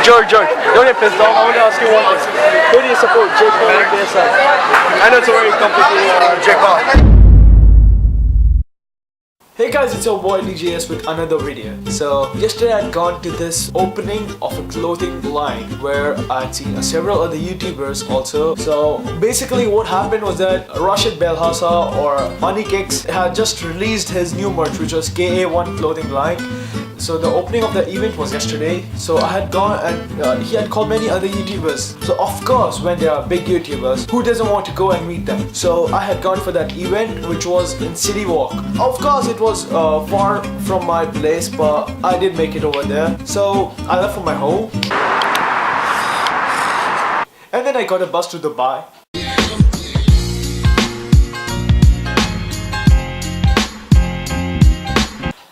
George, don't get pissed off. I want to ask you one thing. Who do you support, Jake Paul or KSI? I know it's a very complicated Jake Paul. Hey guys, it's your boy DJS with another video. So yesterday I'd gone to this opening of a clothing line where I'd seen several other YouTubers also. So basically what happened was that Rashid Belhassa or Money Kicks had just released his new merch, which was KA1 clothing line. So the opening of the event was yesterday. So I had gone and he had called many other YouTubers. So of course, when there are big YouTubers, who doesn't want to go and meet them? So I had gone for that event, which was in City Walk. Of course, it was far from my place, but I did make it over there. So I left from my home. And then I got a bus to Dubai.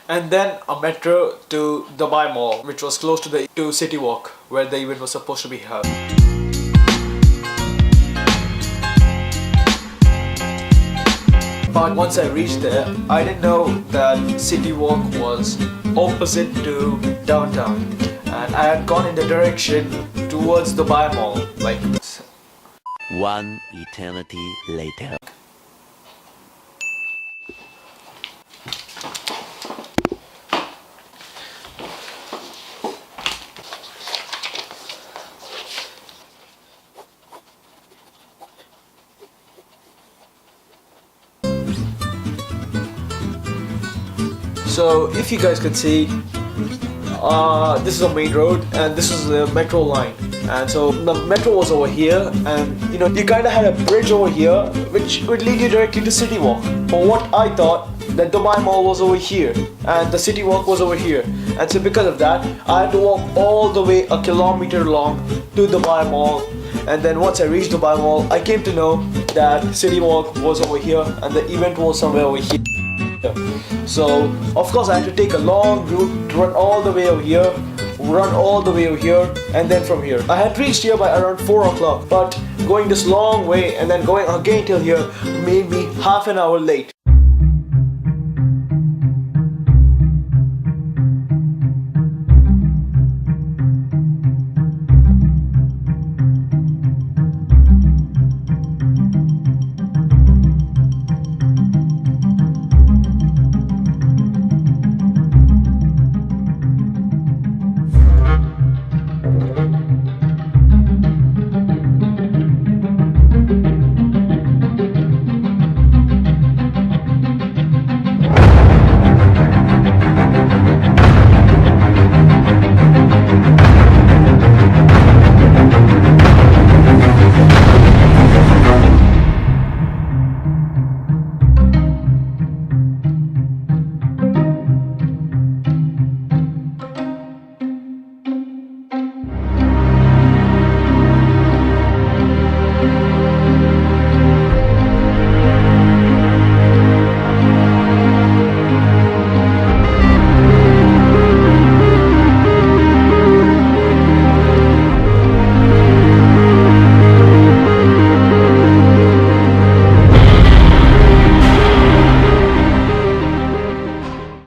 And then a metro to Dubai Mall, which was close to City Walk, where the event was supposed to be held. But once I reached there, I didn't know that City Walk was opposite to downtown, and I had gone in the direction towards Dubai Mall, like this. One eternity later. So if you guys could see, this is a main road and this is the metro line, and so the metro was over here, and you know, you kind of had a bridge over here which would lead you directly to City Walk. But what I thought, that Dubai Mall was over here and the City Walk was over here, and so because of that I had to walk all the way a kilometer long to Dubai Mall. And then once I reached Dubai Mall, I came to know that City Walk was over here and the event was somewhere over here. So of course I had to take a long route to run all the way over here, run all the way over here, and then from here. I had reached here by around 4 o'clock, but going this long way and then going again till here made me half an hour late.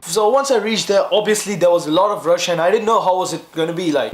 So once I reached there, obviously there was a lot of rush and I didn't know how was it gonna be like.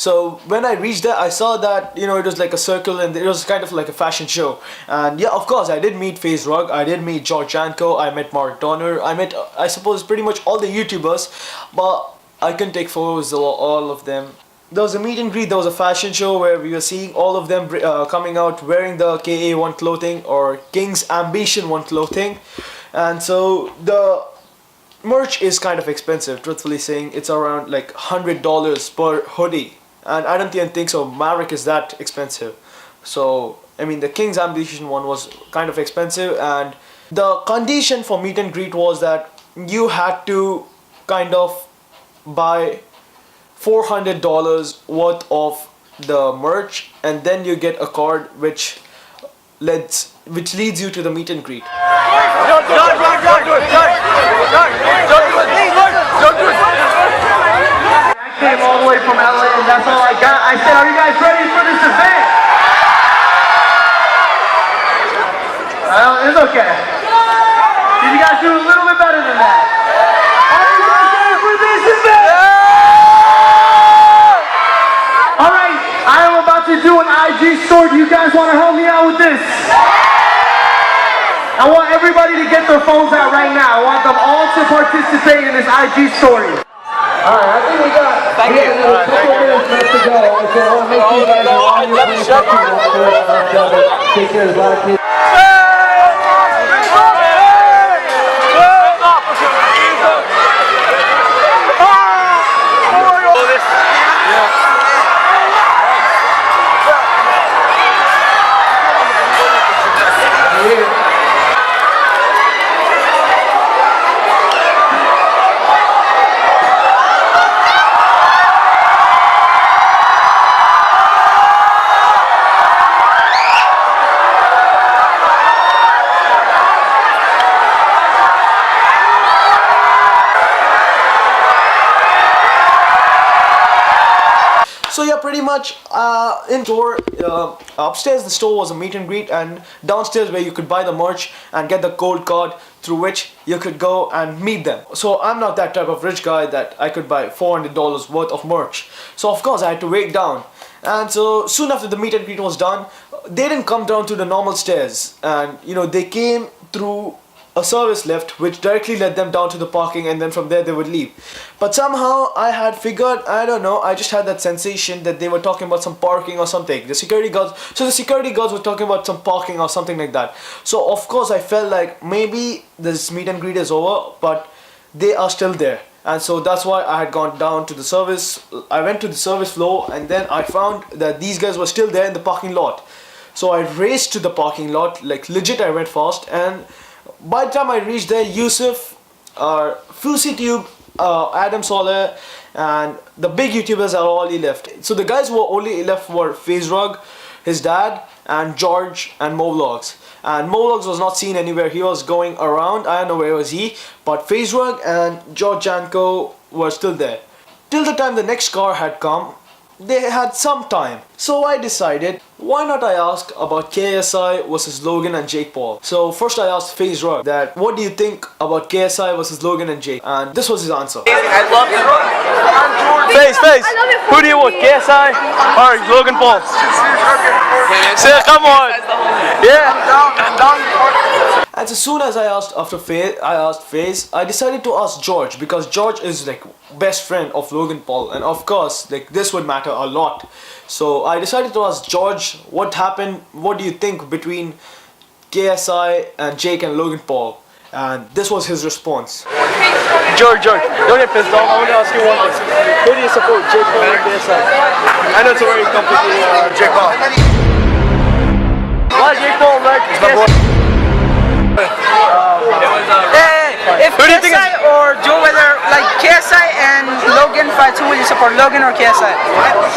So when I reached there, I saw that, you know, it was like a circle and it was kind of like a fashion show. And yeah, of course, I did meet FaZe Rug, I did meet George Janko, I met Mark Donner, I met, I suppose, pretty much all the YouTubers, but I couldn't take photos of all of them. There was a meet and greet, there was a fashion show where we were seeing all of them coming out wearing the KA1 clothing or King's Ambition 1 clothing. And so the merch is kind of expensive, truthfully saying. It's around like $100 per hoodie. And I don't even think so Maverick is that expensive. So I mean, the King's Ambition one was kind of expensive, and the condition for meet and greet was that you had to kind of buy $400 worth of the merch, and then you get a card which lets which leads you to the meet and greet. Don't do it. I came all the way from LA and that's all I got. I said, are you guys ready for this event? Well, it's okay. You guys do a little bit better than that. Are you guys ready for this event? Alright, I am about to do an IG story. Do you guys want to help me out with this? I want everybody to get their phones out right now. I want them all to participate in this IG story. Alright, I think we got a couple minutes left to go. So I want to make sure you guys are on your take care of a lot of kids. So yeah, pretty much indoor, upstairs the store was a meet and greet, and downstairs where you could buy the merch and get the gold card through which you could go and meet them. So I'm not that type of rich guy that I could buy $400 worth of merch. So of course I had to wait down. And so soon after the meet and greet was done, they didn't come down to the normal stairs, and you know, they came through a service lift which directly led them down to the parking, and then from there they would leave. But somehow I had figured, I don't know, I just had that sensation that they were talking about some parking or something. The security guards were talking about some parking or something like that. So of course I felt like maybe this meet and greet is over, but they are still there. And so that's why I had gone down to the service. I went to the service floor, and then I found that these guys were still there in the parking lot. So I raced to the parking lot, like legit I went fast, and by the time I reached there, Yusuf, FusiTube, Adam Soler, and the big YouTubers are already left. So the guys who were only left were FazeRug, his dad, and George and Movlogs. And Movlogs was not seen anywhere. He was going around. I don't know where was he. But FazeRug and George Janko were still there. Till the time the next car had come, they had some time. So I decided, why not I ask about KSI versus Logan and Jake Paul. So first I asked FazeRug that, what do you think about KSI versus Logan and Jake? And this was his answer. I love you. Face. Who do you want, KSI or Logan Paul? Say, come on. Yeah. And as soon as I asked Faze, I decided to ask George, because George is like best friend of Logan Paul, and of course like this would matter a lot. So I decided to ask George what happened, what do you think between KSI and Jake and Logan Paul, and this was his response. George, don't get pissed off. I want to ask you one thing. Who do you support, Jake Paul or KSI? I know it's a very complicated Jake Paul. Why Jake Paul, like KSI? If KSI or Joe, whether like KSI and Logan fights, who will you support, Logan or KSI?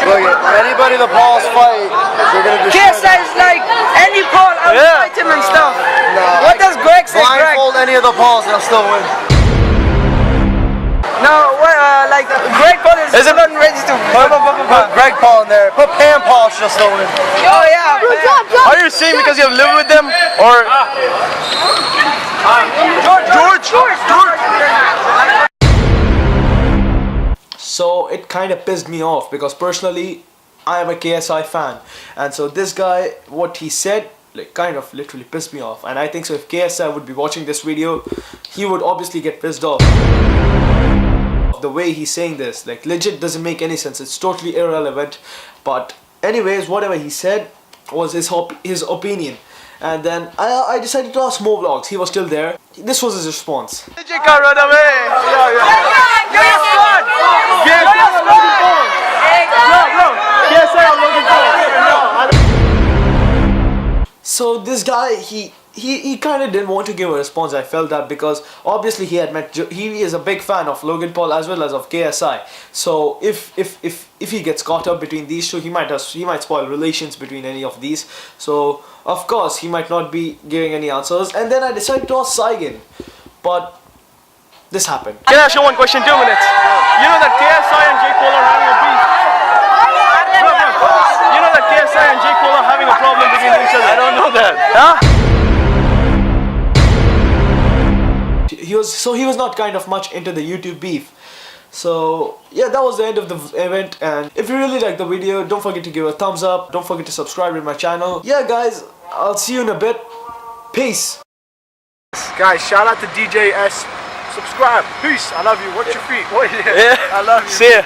Logan. Anybody the Pauls fight, they're gonna destroy. KSI is like any Paul, I'll fight him and stuff. No, What does Greg say, Greg? blindfold any of the Pauls, they'll still win. No, like Greg Paul is not ready to. Put Greg Paul in there. Put Pam Paul, she'll still win. Oh yeah. Are you saying because you have lived with them, or? George. So it kind of pissed me off, because personally I am a KSI fan, and so this guy, what he said, like kind of literally pissed me off. And I think so if KSI would be watching this video, he would obviously get pissed off. The way he's saying this, like legit doesn't make any sense. It's totally irrelevant. But anyways, whatever he said was his opinion. And then I decided to ask Movlogs. He was still there. This was his response. Jake can't run away. So this guy, he he kind of didn't want to give a response. I felt that because obviously he had met he is a big fan of Logan Paul as well as of KSI. So if he gets caught up between these two, he might spoil relations between any of these. So of course he might not be giving any answers. And then I decided to ask Saigon, but this happened. Can I ask you one question? 2 minutes. You know that KSI and J. Cole are having a beef. Bro, you know that KSI and J. Cole are having a problem between each other. I don't know that. Huh? He was not kind of much into the YouTube beef. So yeah, that was the end of the event. And if you really like the video, don't forget to give a thumbs up. Don't forget to subscribe to my channel. Yeah guys, I'll see you in a bit. Peace. Guys, shout out to DJ S. Subscribe. Peace. I love you. Watch your feet. Yeah. I love you. See ya.